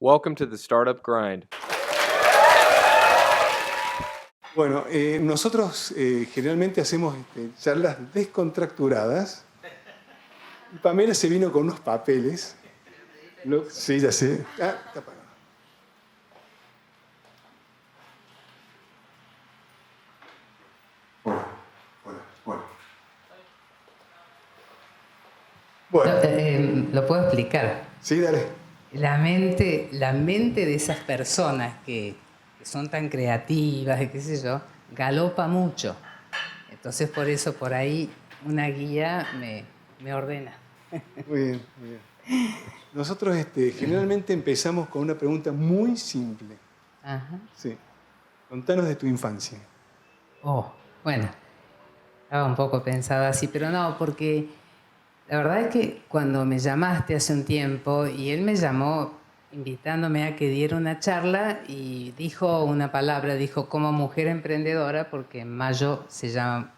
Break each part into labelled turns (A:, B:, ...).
A: Welcome to the Startup Grind.
B: Bueno, nosotros generalmente hacemos charlas descontracturadas. Y Pamela se vino con unos papeles. Sí, ya sé. Ah, está apagado. Bueno.
C: Lo puedo explicar.
B: Sí, dale.
C: La mente de esas personas que son tan creativas y qué sé yo, galopa mucho. Entonces por eso por ahí una guía me ordena.
B: Muy bien, muy bien. Nosotros generalmente empezamos con una pregunta muy simple.
C: Ajá.
B: Sí. Contanos de tu infancia.
C: Bueno, estaba un poco pensada así, pero no, porque la verdad es que cuando me llamaste hace un tiempo y él me llamó invitándome a que diera una charla y dijo una palabra, dijo como mujer emprendedora, porque en mayo se llama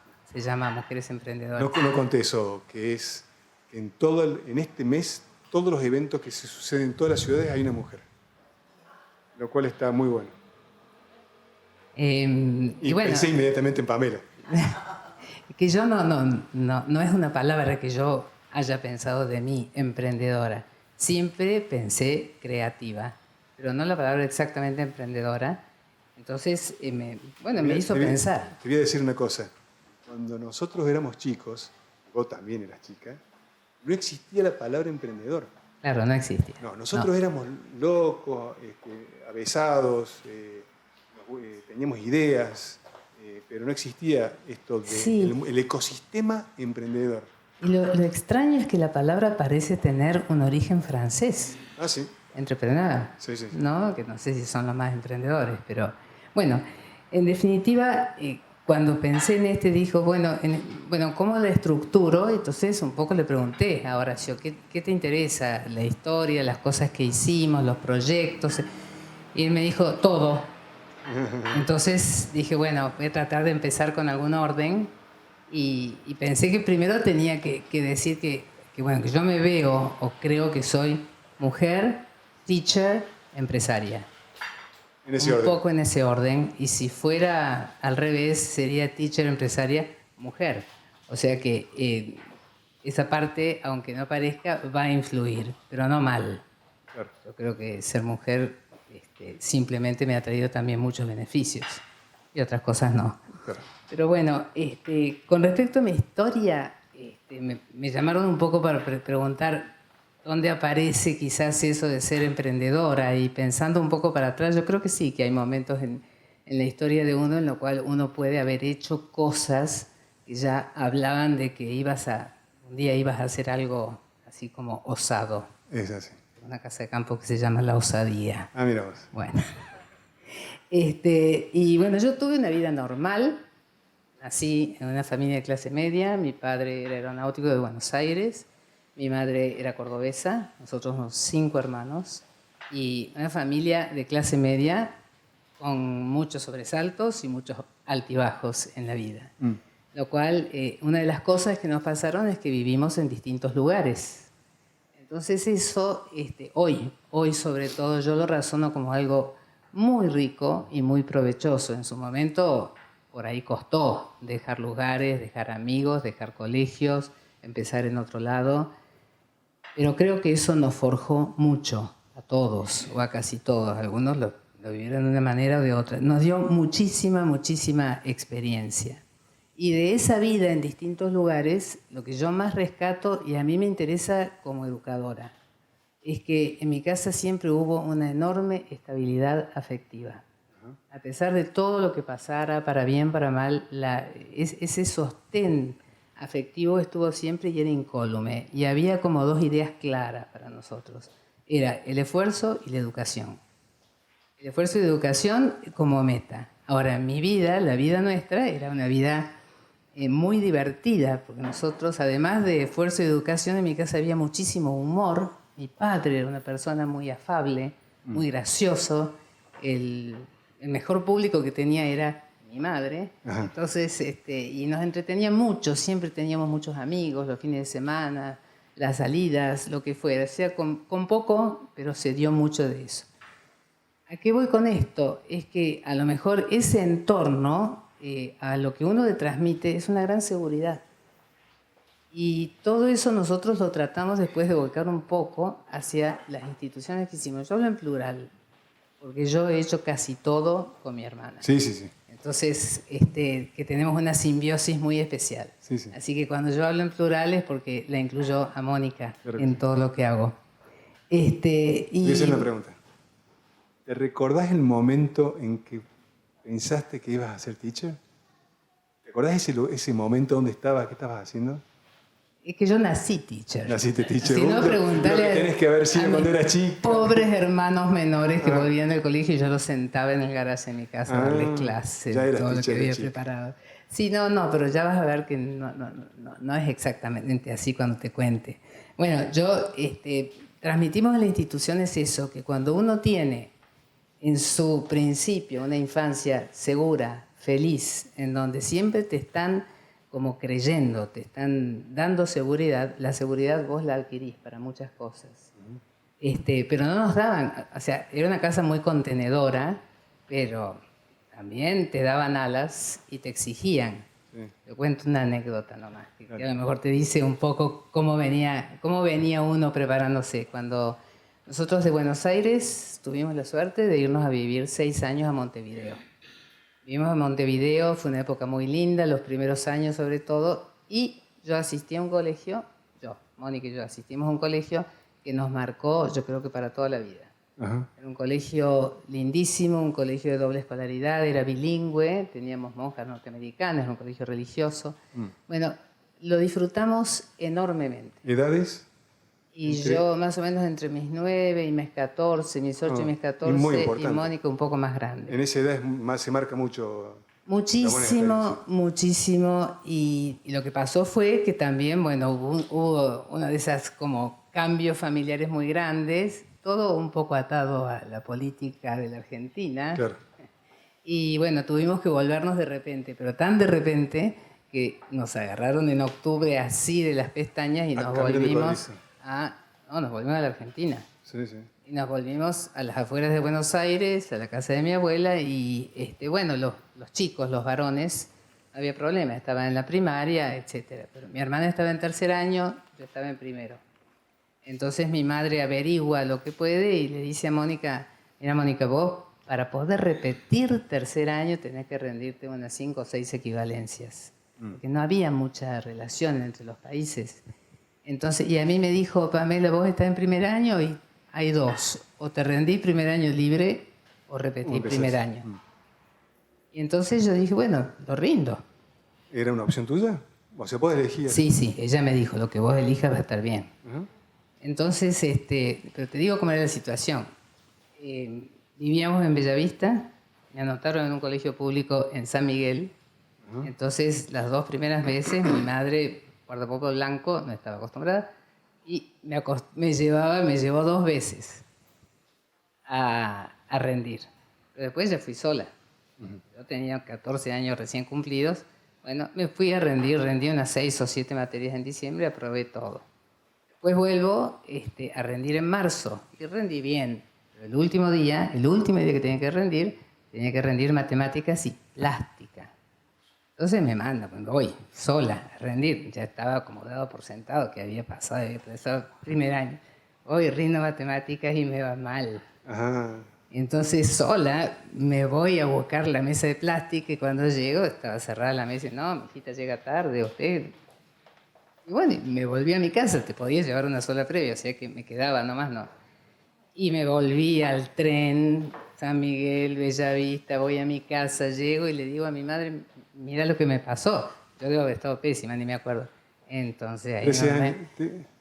C: Mujeres Emprendedoras.
B: No conté eso, que es que en este mes, todos los eventos que se suceden en todas las ciudades hay una mujer. Lo cual está muy bueno. Y bueno, pensé inmediatamente en Pamela.
C: Que yo no es una palabra que yo haya pensado de mí, emprendedora. Siempre pensé creativa, pero no la palabra exactamente emprendedora. Entonces, me hizo pensar.
B: Te voy a decir una cosa. Cuando nosotros éramos chicos, vos también eras chica, no existía la palabra emprendedor.
C: Claro, no existía.
B: No, nosotros éramos locos, avesados, teníamos ideas, pero no existía esto del ecosistema emprendedor.
C: Y lo extraño es que la palabra parece tener un origen francés.
B: Ah, sí.
C: Entrepreneur.
B: Sí.
C: ¿No? Que no sé si son los más emprendedores, pero bueno, en definitiva, cuando pensé en dijo, bueno, ¿cómo la estructuro? Entonces un poco le pregunté a Horacio, ¿qué te interesa? La historia, las cosas que hicimos, los proyectos. Y él me dijo, todo. Entonces dije, bueno, voy a tratar de empezar con algún orden. Y pensé que primero tenía que decir que yo me veo o creo que soy mujer, teacher, empresaria.
B: En ese orden.
C: Un poco en ese orden. Y si fuera al revés, sería teacher, empresaria, mujer. O sea que esa parte, aunque no parezca, va a influir, pero no mal.
B: Claro.
C: Yo creo que ser mujer simplemente me ha traído también muchos beneficios. Y otras cosas no.
B: Claro.
C: Pero bueno, con respecto a mi historia, me llamaron un poco para preguntar dónde aparece quizás eso de ser emprendedora, y pensando un poco para atrás, yo creo que sí, que hay momentos en la historia de uno en lo cual uno puede haber hecho cosas que ya hablaban de que un día ibas a hacer algo así como osado.
B: Es así.
C: Una casa de campo que se llama La Osadía.
B: Ah, mira vos.
C: Bueno. Y bueno, yo tuve una vida normal. Nací en una familia de clase media. Mi padre era aeronáutico de Buenos Aires. Mi madre era cordobesa. Nosotros somos 5 hermanos. Y una familia de clase media con muchos sobresaltos y muchos altibajos en la vida. Lo cual, una de las cosas que nos pasaron es que vivimos en distintos lugares. Entonces eso, hoy sobre todo, yo lo razono como algo muy rico y muy provechoso. En su momento, por ahí costó dejar lugares, dejar amigos, dejar colegios, empezar en otro lado. Pero creo que eso nos forjó mucho, a todos, o a casi todos. Algunos lo vivieron de una manera o de otra. Nos dio muchísima experiencia. Y de esa vida en distintos lugares, lo que yo más rescato, y a mí me interesa como educadora, es que en mi casa siempre hubo una enorme estabilidad afectiva. A pesar de todo lo que pasara, para bien, para mal, ese sostén afectivo estuvo siempre y era incólume. Y había como 2 ideas claras para nosotros. Era el esfuerzo y la educación. El esfuerzo y la educación como meta. Ahora, mi vida, la vida nuestra, era una vida muy divertida, porque nosotros, además de esfuerzo y educación, en mi casa había muchísimo humor. Mi padre era una persona muy afable, muy gracioso. El mejor público que tenía era mi madre. Ajá. Entonces, y nos entretenía mucho, siempre teníamos muchos amigos, los fines de semana, las salidas, lo que fuera. O sea, con poco, pero se dio mucho de eso. ¿A qué voy con esto? Es que a lo mejor ese entorno, a lo que uno le transmite, es una gran seguridad. Y todo eso nosotros lo tratamos después de volcar un poco hacia las instituciones que hicimos. Yo hablo en plural, porque yo he hecho casi todo con mi hermana.
B: Sí, sí, sí.
C: Entonces, que tenemos una simbiosis muy especial.
B: Sí, sí.
C: Así que cuando yo hablo en plural es porque la incluyo a Mónica
B: Claro que
C: en
B: sí.
C: todo lo que hago.
B: Voy a hacer una pregunta. ¿Te recordás el momento en que pensaste que ibas a ser teacher? ¿Te acordás ese momento donde estabas, qué estabas haciendo?
C: Es que yo nací teacher.
B: Naciste teacher.
C: Si no,
B: Vos
C: preguntale
B: lo que tenés que haber sido
C: a
B: cuando
C: mis
B: eras chico.
C: pobres hermanos menores que volvían del colegio y yo los sentaba en el garaje de mi casa a darles clases,
B: ya eras
C: todo lo que
B: teacher de
C: había
B: chica.
C: preparado. Sí, no, pero ya vas a ver que no es exactamente así cuando te cuente. Bueno, transmitimos en la institución es eso, que cuando uno tiene en su principio una infancia segura, feliz, en donde siempre te están como creyendo, te están dando seguridad, la seguridad vos la adquirís para muchas cosas. Pero no nos daban, o sea, era una casa muy contenedora, pero también te daban alas y te exigían.
B: Sí.
C: Te cuento una anécdota nomás, que
B: Claro.
C: a lo mejor te dice un poco cómo venía uno preparándose. Cuando nosotros de Buenos Aires tuvimos la suerte de irnos a vivir 6 años a Montevideo. Vivimos en Montevideo, fue una época muy linda, los primeros años sobre todo, y yo asistí a un colegio, Mónica y yo asistimos a un colegio que nos marcó, yo creo que para toda la vida.
B: Ajá.
C: Era un colegio lindísimo, un colegio de doble escolaridad, era bilingüe, teníamos monjas norteamericanas, era un colegio religioso. Bueno, lo disfrutamos enormemente.
B: ¿Edades?
C: Y
B: Entre-
C: yo más o menos entre mis 9 y mis 14, mis 8 y
B: Ah,
C: mis
B: y
C: 14,
B: muy
C: y
B: importante.
C: Mónica un poco más grande.
B: En esa edad se marca mucho.
C: Muchísimo, muchísimo. Y lo que pasó fue que también, bueno, hubo una de esas como cambios familiares muy grandes, todo un poco atado a la política de la Argentina.
B: Claro.
C: Y bueno, tuvimos que volvernos de repente, pero tan de repente que nos agarraron en octubre así de las pestañas y
B: A
C: nos
B: cambiar de
C: volvimos
B: país.
C: nos volvimos a la Argentina.
B: Sí, sí.
C: Y nos volvimos a las afueras de Buenos Aires, a la casa de mi abuela, y bueno, los chicos, los varones, no había problema, estaban en la primaria, etc. Pero mi hermana estaba en tercer año, yo estaba en primero. Entonces mi madre averigua lo que puede y le dice a Mónica, mira Mónica, vos para poder repetir tercer año tenés que rendirte unas 5 o 6 equivalencias. Porque no había mucha relación entre los países. Entonces, y a mí me dijo, Pamela, vos estás en primer año y hay 2. O te rendís primer año libre o repetís
B: empezás.
C: primer año. Y entonces yo dije, bueno, lo rindo.
B: ¿Era una opción tuya? O sea, podés elegir.
C: Sí, ella me dijo, lo que vos elijas va a estar bien.
B: Ajá.
C: Entonces, pero te digo cómo era la situación. Vivíamos en Bellavista, me anotaron en un colegio público en San Miguel. Entonces, las 2 primeras veces, mi madre, guardapoco blanco, no estaba acostumbrada, y me llevó 2 veces a rendir. Pero después ya fui sola. Yo tenía 14 años recién cumplidos. Bueno, me fui a rendir, rendí unas 6 o 7 materias en diciembre, aprobé todo. Después vuelvo a rendir en marzo y rendí bien. Pero el último día que tenía que rendir matemáticas y plástica. Entonces me manda, pues voy sola a rendir. Ya estaba como dado por sentado que había pasado el primer año. Voy, rindo matemáticas y me va mal.
B: Ajá.
C: Entonces sola me voy a buscar la mesa de plástica y cuando llego estaba cerrada la mesa y no, mi hijita llega tarde, usted... Y bueno, me volví a mi casa, te podía llevar una sola previa, o sea que me quedaba nomás, no. Y me volví al tren, San Miguel, Bellavista, voy a mi casa, llego y le digo a mi madre, mira lo que me pasó. Yo debo haber estado pésima, ni me acuerdo. Entonces ahí
B: 13 años.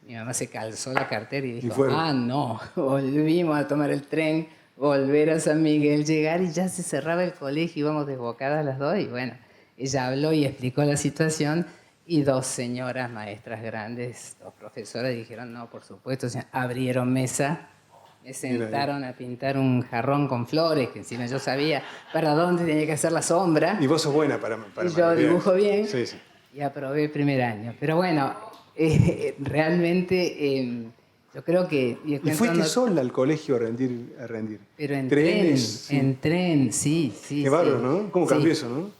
C: mi mamá se calzó la cartera y dijo,
B: fueron.
C: no, volvimos a tomar el tren, volver a San Miguel, llegar y ya se cerraba el colegio, íbamos desbocadas las 2 y bueno, ella habló y explicó la situación y 2 señoras maestras grandes, 2 profesoras dijeron, no, por supuesto, o sea, abrieron mesa, me sentaron a pintar un jarrón con flores, que encima yo sabía para dónde tenía que hacer la sombra.
B: Y vos sos buena para
C: Y yo dibujo bien.
B: Sí, sí.
C: Y aprobé el primer año. Pero bueno, realmente Yo creo que...
B: ¿Y fuiste sola al colegio a rendir?
C: Pero en
B: Trenes,
C: tren, en tren, sí, sí.
B: Qué bárbaro,
C: sí.
B: ¿no? ¿Cómo
C: Sí.
B: cambió eso, no?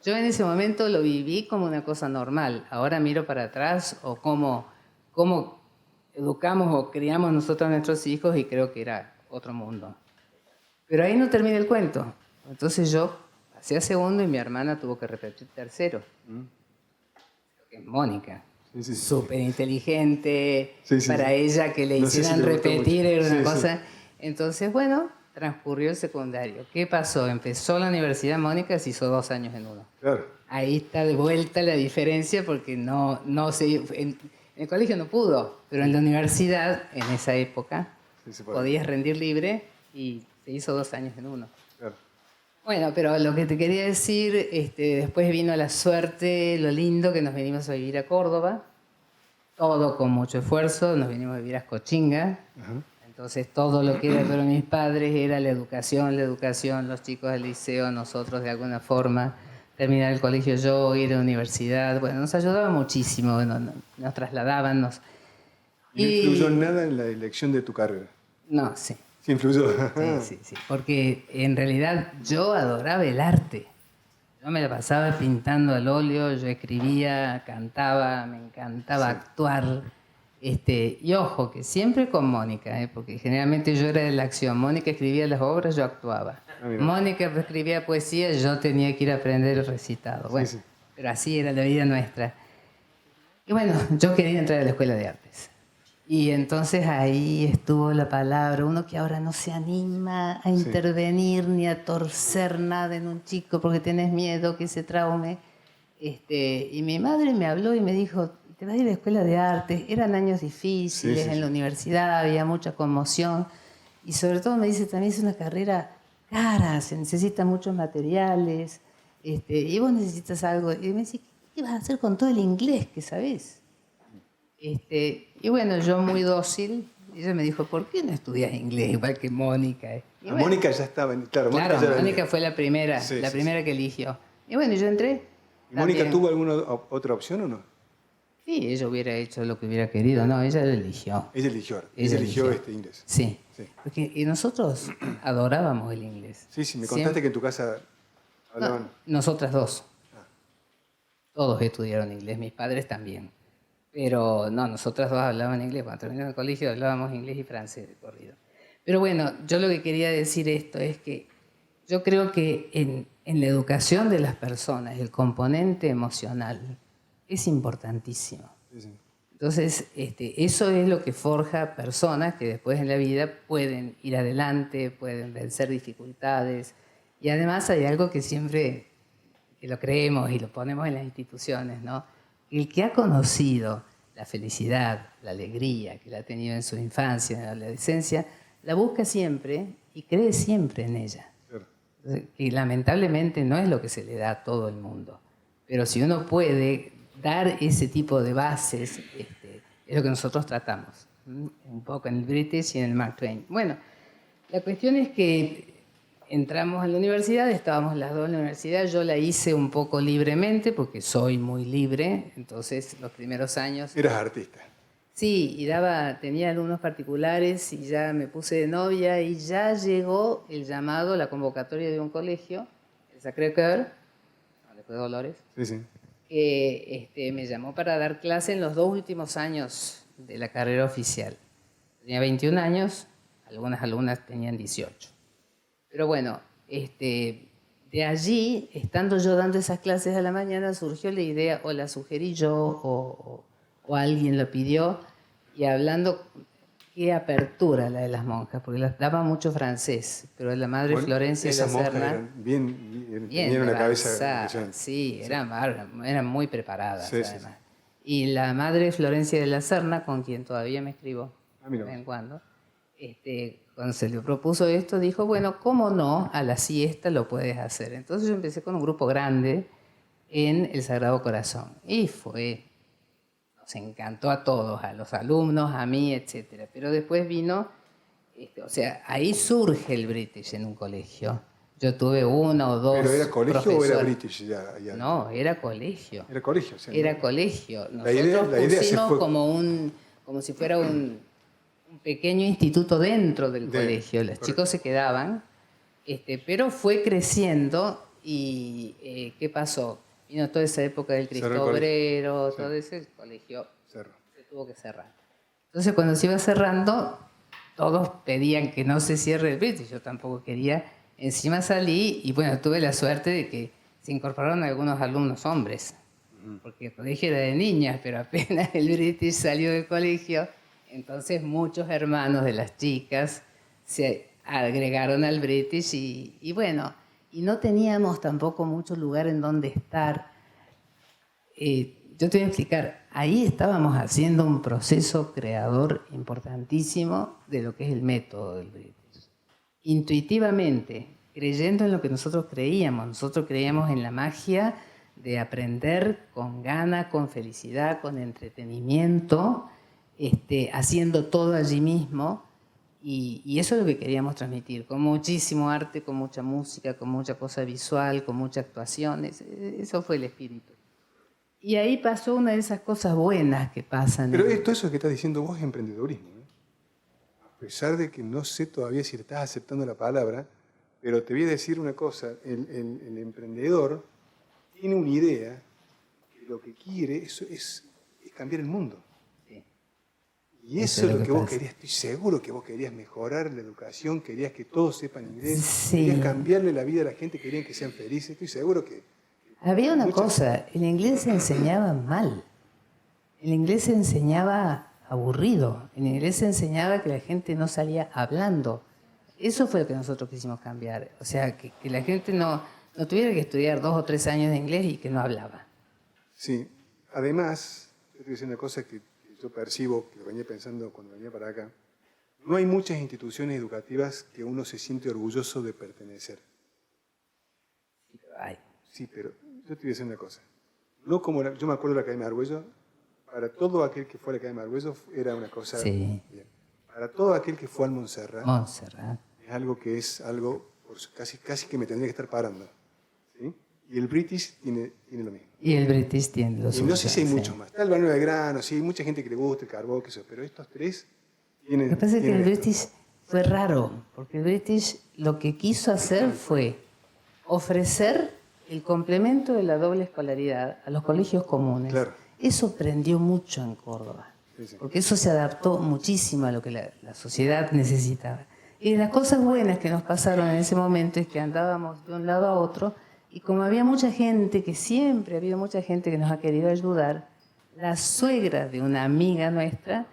C: Yo en ese momento lo viví como una cosa normal. Ahora miro para atrás o cómo educamos o criamos nosotros a nuestros hijos y creo que era otro mundo. Pero ahí no termina el cuento. Entonces yo pasé a segundo y mi hermana tuvo que repetir tercero. Que es Mónica.
B: Sí, sí, sí.
C: Súper inteligente.
B: Sí, sí,
C: Para
B: sí.
C: ella que le
B: No sé si
C: hicieran
B: le gustó
C: repetir
B: mucho.
C: era una
B: Sí, sí.
C: cosa. Entonces, bueno, transcurrió el secundario. ¿Qué pasó? Empezó la universidad Mónica, se hizo 2 años en uno.
B: Claro.
C: Ahí está de vuelta la diferencia porque no se, en el colegio no pudo, pero en la universidad, en esa época,
B: Sí, se puede.
C: podías rendir libre y se hizo 2 años en uno.
B: Claro.
C: Bueno, pero lo que te quería decir, después vino la suerte, lo lindo que nos venimos a vivir a Córdoba, todo con mucho esfuerzo, nos vinimos a vivir a Cochinga.
B: Ajá.
C: Entonces todo lo que era para mis padres era la educación, los chicos del liceo, nosotros de alguna forma, terminar el colegio yo, ir a la universidad, bueno, nos ayudaba muchísimo, bueno, nos trasladaban,
B: ¿No influyó nada en la elección de tu carrera?
C: No, sí,
B: Sí, influyó.
C: sí, porque en realidad yo adoraba el arte. Yo me la pasaba pintando al óleo, yo escribía, cantaba, me encantaba actuar. Y ojo, que siempre con Mónica, porque generalmente yo era de la acción. Mónica escribía las obras, yo actuaba.
B: mira.
C: Mónica escribía poesía, yo tenía que ir a aprender el recitado. Bueno,
B: sí.
C: pero así era la vida nuestra. Y bueno, yo quería entrar a la escuela de artes. Y entonces ahí estuvo la palabra, uno que ahora no se anima a intervenir ni a torcer nada en un chico porque tenés miedo que se traume. Y mi madre me habló y me dijo, te vas a ir a la escuela de artes. Eran años difíciles, en la universidad había mucha conmoción. Y sobre todo me dice, también es una carrera cara, se necesitan muchos materiales. Y vos necesitas algo. Y me dice, ¿qué vas a hacer con todo el inglés que sabés? Y bueno, yo muy dócil, ella me dijo, ¿por qué no estudias inglés igual que Mónica? Y bueno,
B: Mónica ya estaba en... Claro,
C: claro,
B: ya
C: Mónica
B: venía.
C: fue la primera,
B: Sí,
C: la
B: sí,
C: primera que eligió. Y bueno, yo entré.
B: ¿Y Mónica
C: también.
B: tuvo alguna otra opción o no?
C: Sí, ella hubiera hecho lo que hubiera querido, no, ella lo eligió.
B: Ella eligió.
C: Ella
B: eligió
C: eligió.
B: inglés.
C: Sí,
B: Sí.
C: porque nosotros adorábamos el inglés.
B: Sí, me contaste que en tu casa hablaban...
C: No, nosotras dos. Todos estudiaron inglés, mis padres también. Pero no, nosotras dos hablábamos inglés. Cuando terminamos el colegio hablábamos inglés y francés de corrido. Pero bueno, yo lo que quería decir esto es que yo creo que en la educación de las personas el componente emocional es importantísimo.
B: Sí.
C: Entonces, eso es lo que forja personas que después en la vida pueden ir adelante, pueden vencer dificultades. Y además hay algo que siempre que lo creemos y lo ponemos en las instituciones, ¿no? El que ha conocido la felicidad, la alegría que la ha tenido en su infancia, en la adolescencia, la busca siempre y cree siempre en ella.
B: Claro.
C: Y lamentablemente no es lo que se le da a todo el mundo. Pero si uno puede dar ese tipo de bases, es lo que nosotros tratamos. Un poco en el British y en el Mark Twain. Bueno, la cuestión es que entramos a la universidad, estábamos las dos en la universidad, yo la hice un poco libremente porque soy muy libre, entonces los primeros años...
B: Eras artista.
C: Sí, y tenía alumnos particulares y ya me puse de novia y ya llegó el llamado, la convocatoria de un colegio, el Sacré-Cœur, donde fue Dolores,
B: Sí.
C: que me llamó para dar clase en los 2 últimos años de la carrera oficial. Tenía 21 años, algunas alumnas tenían 18. Pero bueno, de allí, estando yo dando esas clases a la mañana, surgió la idea, o la sugerí yo, o alguien lo pidió, y hablando, qué apertura la de las monjas, porque las daba mucho francés, pero la madre Florencia de la
B: esas monjas
C: Serna...
B: eran bien
C: Bien,
B: tenían una cabeza
C: avanzada,
B: impresionante.
C: sí, eran muy preparadas,
B: Sí, sí,
C: además. Y la madre Florencia de la Serna, con quien todavía me escribo de
B: mira.
C: vez en cuando, cuando se le propuso esto, dijo, bueno, ¿cómo no? A la siesta lo puedes hacer. Entonces yo empecé con un grupo grande en el Sagrado Corazón. Y nos encantó a todos, a los alumnos, a mí, etc. Pero después vino, o sea, ahí surge el British en un colegio. Yo tuve 1 o 2
B: ¿Pero era colegio
C: profesores.
B: o era British ya?
C: No, era colegio.
B: Era colegio, sí.
C: Era colegio.
B: La idea
C: Nosotros
B: se
C: pusimos
B: fue...
C: como si fuera un un pequeño instituto dentro del
B: De-
C: colegio. Los
B: correcto.
C: chicos se quedaban, pero fue creciendo y ¿qué pasó? Vino toda esa época del
B: Cerró
C: Cristo
B: el colegio.
C: Obrero,
B: Sí.
C: todo ese colegio
B: Cerro.
C: se tuvo que cerrar. Entonces cuando se iba cerrando, todos pedían que no se cierre el British, yo tampoco quería. Encima salí y bueno, tuve la suerte de que se incorporaron algunos alumnos hombres, porque el colegio era de niñas, pero apenas el British salió del colegio, entonces muchos hermanos de las chicas se agregaron al British y bueno, y no teníamos tampoco mucho lugar en donde estar. Yo te voy a explicar, ahí estábamos haciendo un proceso creador importantísimo de lo que es el método del British. Intuitivamente, creyendo en lo que nosotros creíamos en la magia de aprender con gana, con felicidad, con entretenimiento, haciendo todo allí mismo. Y eso es lo que queríamos transmitir, con muchísimo arte, con mucha música, con mucha cosa visual, con mucha actuación. Eso fue el espíritu. Y ahí pasó una de esas cosas buenas que pasan.
B: Pero esto eso que estás diciendo vos es emprendedurismo. A pesar de que no sé todavía si estás aceptando la palabra, pero te voy a decir una cosa, el emprendedor tiene una idea que lo que quiere es cambiar el mundo.
C: Sí.
B: Y eso es lo que vos querías, estoy seguro que vos querías mejorar la educación, querías que todos sepan inglés,
C: Sí.
B: querías cambiarle la vida a la gente, querían que sean felices, estoy seguro que...
C: Había una cosa, el inglés se enseñaba mal, el inglés se enseñaba aburrido, el inglés se enseñaba que la gente no salía hablando. Eso fue lo que nosotros quisimos cambiar, o sea, que la gente no tuviera que estudiar 2 o 3 años de inglés y que no hablaba.
B: Sí, además, yo te voy a decir una cosa que yo percibo, que lo venía pensando cuando venía para acá, no hay muchas instituciones educativas que uno se siente orgulloso de pertenecer.
C: Ay,
B: Sí, pero yo te voy a decir una cosa. No como yo me acuerdo de la Academia de Argüello, para todo aquel que fue a la Academia de Argüello era una cosa...
C: Sí.
B: Bien. Para todo aquel que fue al Montserrat,
C: Montserrat.
B: es algo que casi que me tendría que estar parando. ¿Sí? Y el British tiene lo mismo.
C: Y el British tiene los
B: Y no sé si hay
C: sí.
B: muchos más. Está el Barrio de Grano, sí, hay mucha gente que le gusta el carbón, que eso, pero estos tres tienen...
C: Lo que pasa es que el
B: tienen esto.
C: British fue raro, porque el British lo que quiso hacer fue ofrecer el complemento de la doble escolaridad a los colegios comunes.
B: Claro.
C: Eso prendió mucho en Córdoba,
B: Sí, sí.
C: porque eso se adaptó muchísimo a lo que la sociedad necesitaba. Y de las cosas buenas que nos pasaron en ese momento es que andábamos de un lado a otro, y como había mucha gente, que siempre ha habido mucha gente que nos ha querido ayudar, la suegra de una amiga nuestra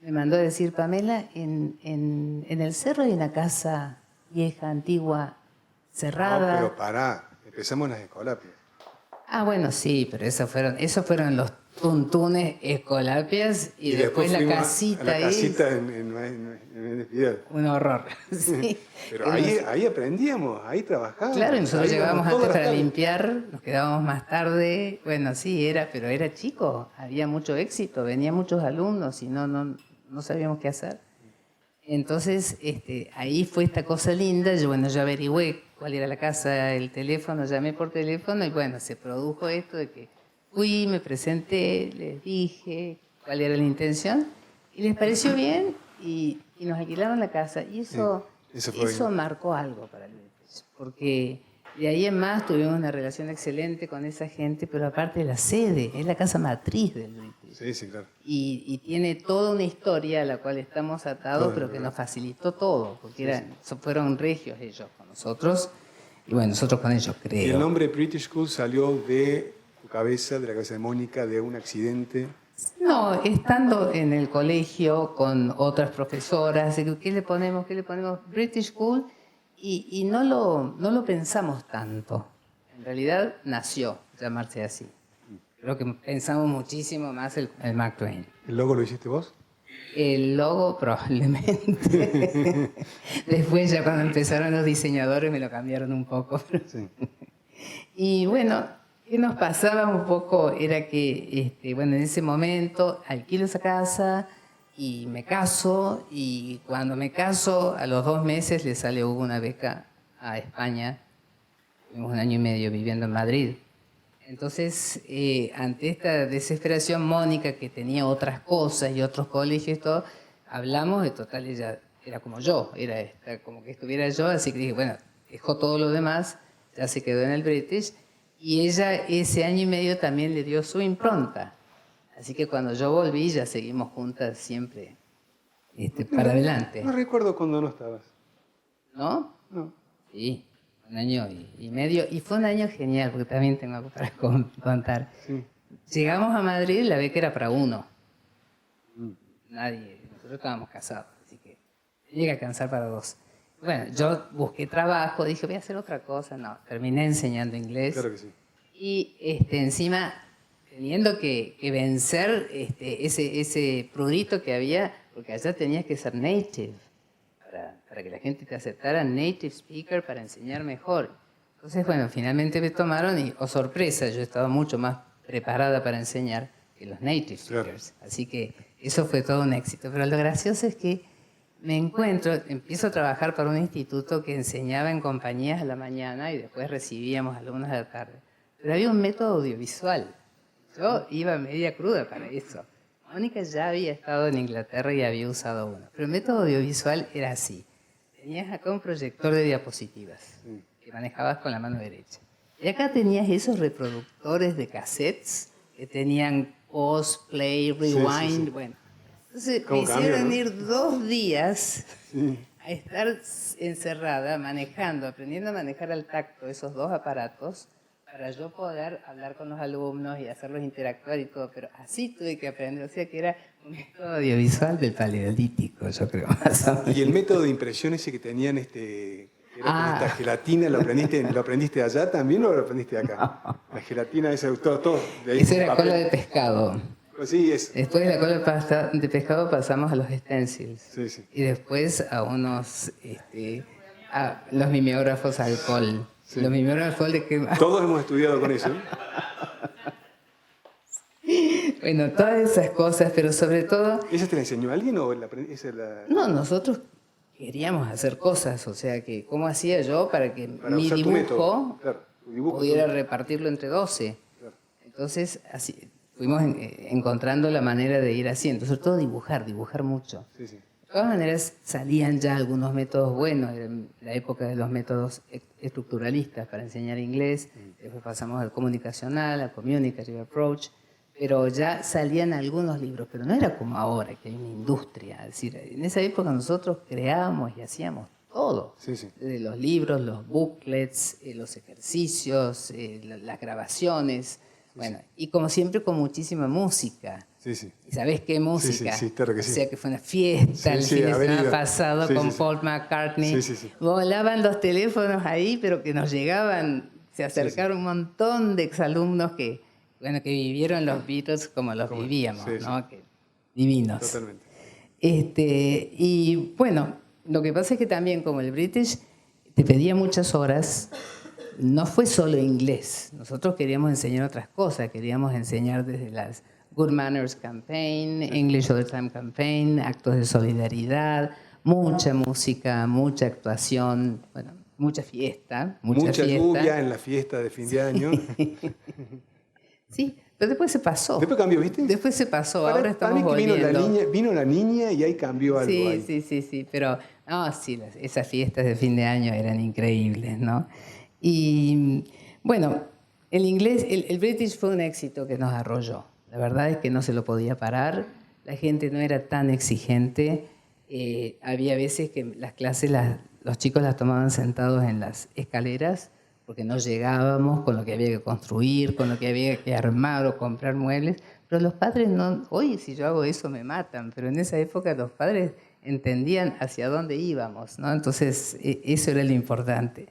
C: me mandó a decir, Pamela, en el cerro hay una casa vieja, antigua, cerrada.
B: No, pero pará, empezamos en las escolapias.
C: Ah, bueno, sí, pero esos fueron los tuntunes escolapias y después la
B: fuimos
C: casita
B: a la
C: ahí.
B: casita en Fidel.
C: Un horror. Sí.
B: Pero ahí aprendíamos, ahí trabajábamos.
C: Claro, y nosotros
B: ahí
C: llegábamos
B: íbamos
C: antes
B: todas las
C: para
B: tardes.
C: limpiar, nos quedábamos más tarde. Bueno, sí, pero era chico, había mucho éxito, venían muchos alumnos y no sabíamos qué hacer. Entonces, ahí fue esta cosa linda. Yo averigüé cuál era la casa, el teléfono, llamé por teléfono y bueno, se produjo esto de que fui, me presenté, les dije cuál era la intención y les pareció bien y nos alquilaron la casa. Y eso
B: fue bien.
C: marcó algo para el British, porque de ahí en más tuvimos una relación excelente con esa gente, pero aparte la sede, es la casa matriz del British.
B: Sí, sí, claro.
C: Y tiene toda una historia a la cual estamos atados,
B: Todo,
C: pero que
B: ¿verdad?
C: nos facilitó todo, porque fueron regios ellos con nosotros, y bueno, nosotros con ellos,
B: Y
C: creo.
B: el nombre British School salió de tu cabeza, de la cabeza de Mónica, de un accidente.
C: No, estando en el colegio con otras profesoras, ¿qué le ponemos? ¿Qué le ponemos? British School, y no lo pensamos tanto. En realidad nació llamarse así. Creo que pensamos muchísimo más el Mark Twain.
B: ¿El logo lo hiciste vos?
C: El logo probablemente. Después ya cuando empezaron los diseñadores me lo cambiaron un poco.
B: Sí.
C: Y bueno, ¿qué nos pasaba un poco? Era que, en ese momento alquilo esa casa y me caso, y cuando me caso, a los 2 meses le sale Hugo una beca a España. Tuvimos 1 año y medio viviendo en Madrid. Entonces, ante esta desesperación, Mónica, que tenía otras cosas y otros colegios y todo, hablamos, de total, ella era como yo, como que estuviera yo, así que dije, bueno, dejó todo lo demás, ya se quedó en el British, y ella ese año y medio también le dio su impronta. Así que cuando yo volví, ya seguimos juntas siempre para adelante.
B: No recuerdo cuando no estabas.
C: ¿No?
B: No.
C: Sí, un año y medio. Y fue un año genial, porque también tengo algo para contar.
B: Sí.
C: Llegamos a Madrid, la beca era para uno. Nadie, nosotros estábamos casados, así que tenía que alcanzar para dos. Bueno, yo busqué trabajo, dije, voy a hacer otra cosa. No, terminé enseñando inglés.
B: Claro que sí.
C: Y encima, teniendo que vencer ese prurito que había, porque allá tenías que ser native, para que la gente te aceptara native speaker para enseñar mejor. Entonces, bueno, finalmente me tomaron y, oh sorpresa, yo estaba mucho más preparada para enseñar que los native speakers. Claro. Así que eso fue todo un éxito. Pero lo gracioso es que empiezo a trabajar para un instituto que enseñaba en compañías a la mañana y después recibíamos alumnos a la tarde. Pero había un método audiovisual. Yo iba media cruda para eso. Mónica ya había estado en Inglaterra y había usado uno. Pero el método audiovisual era así. Tenías acá un proyector de diapositivas que manejabas con la mano derecha. Y acá tenías esos reproductores de cassettes que tenían pause, play, rewind. Sí. Bueno, entonces me hicieron ir 2 días a estar encerrada, aprendiendo a manejar al tacto esos 2 aparatos para yo poder hablar con los alumnos y hacerlos interactuar y todo. Pero así tuve que aprender. O sea que era un método audiovisual del paleolítico, yo creo.
B: ¿Y el método de impresión ese que tenían era con esta gelatina, ¿lo aprendiste allá también o lo aprendiste acá? La gelatina esa, todo de ahí.
C: Esa era cola de pescado.
B: Sí, es.
C: Después de la cola de pescado pasamos a los stencils.
B: Sí.
C: Y después a a los mimeógrafos alcohol. Sí. Los mimeógrafos de quema.
B: Todos hemos estudiado con eso.
C: Bueno, todas esas cosas, pero sobre todo...
B: ¿Esa te la enseñó alguien o
C: No, nosotros queríamos hacer cosas, o sea, que ¿cómo hacía yo para que mi dibujo, pudiera repartirlo entre 12? Claro. Entonces, así fuimos encontrando la manera de ir haciendo, sobre todo dibujar mucho. Sí. De todas maneras, salían ya algunos métodos buenos, en la época de los métodos estructuralistas para enseñar inglés, después pasamos al comunicacional, al communicative approach, pero ya salían algunos libros, pero no era como ahora, que hay una industria. Es decir, en esa época nosotros creábamos y hacíamos todo. Sí. Desde los libros, los booklets, los ejercicios, las grabaciones. Bueno, y como siempre con muchísima música. Sí. ¿Y sabés qué música?
B: Sí, claro que sí.
C: O sea que fue una fiesta el fin de semana pasado con Paul McCartney. Sí. Volaban los teléfonos ahí, pero que nos llegaban, se acercaron un montón de exalumnos que vivieron los Beatles como los vivíamos, ¿no? Que, divinos.
B: Totalmente.
C: Y bueno, lo que pasa es que también como el British te pedía muchas horas, no fue solo inglés. Nosotros queríamos enseñar otras cosas, queríamos enseñar desde las Good Manners Campaign, English All the Time Campaign, actos de solidaridad, mucha música, mucha actuación, bueno, mucha fiesta.
B: Mucha lluvia en la fiesta de fin de año.
C: Sí, pero después se pasó.
B: Después cambió, ¿viste?
C: Después se pasó, ahora estamos volviendo.
B: Vino la niña y ahí cambió algo.
C: Sí, pero no, sí, esas fiestas de fin de año eran increíbles, ¿no? Y bueno, el inglés, el British fue un éxito que nos arrolló. La verdad es que no se lo podía parar, la gente no era tan exigente, había veces que las clases los chicos las tomaban sentados en las escaleras porque no llegábamos con lo que había que construir, con lo que había que armar o comprar muebles, pero los padres no, hoy si yo hago eso me matan, pero en esa época los padres entendían hacia dónde íbamos, ¿no? Entonces eso era lo importante.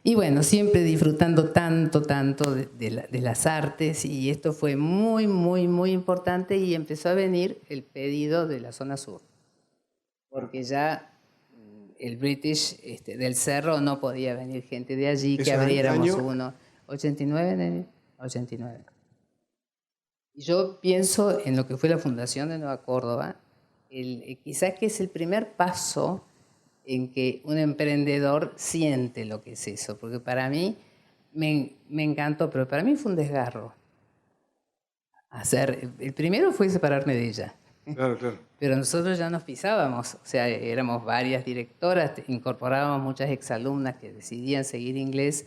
C: Y bueno, siempre disfrutando tanto de las artes, y esto fue muy, muy, muy importante, y empezó a venir el pedido de la zona sur, porque ya el British del Cerro no podía venir gente de allí, que abriéramos uno. 89. Y yo pienso en lo que fue la fundación de Nueva Córdoba, quizás que es el primer paso en que un emprendedor siente lo que es eso, porque para mí me encantó, pero para mí fue un desgarro. El primero fue separarme de ella,
B: Claro, claro.
C: Pero nosotros ya nos pisábamos, o sea, éramos varias directoras, incorporábamos muchas exalumnas que decidían seguir inglés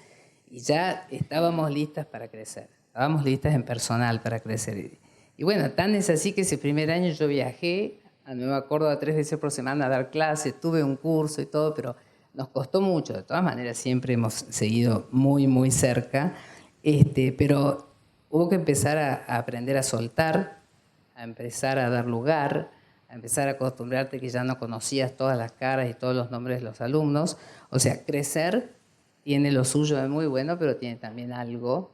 C: y ya estábamos listas para crecer, estábamos listas en personal para crecer. Y bueno, tan es así que ese primer año yo viajé a Nueva Córdoba 3 veces por semana a dar clases, tuve un curso y todo, pero nos costó mucho. De todas maneras, siempre hemos seguido muy, muy cerca, pero hubo que empezar a aprender a soltar, a empezar a dar lugar, a empezar a acostumbrarte que ya no conocías todas las caras y todos los nombres de los alumnos. O sea, crecer tiene lo suyo de muy bueno, pero tiene también algo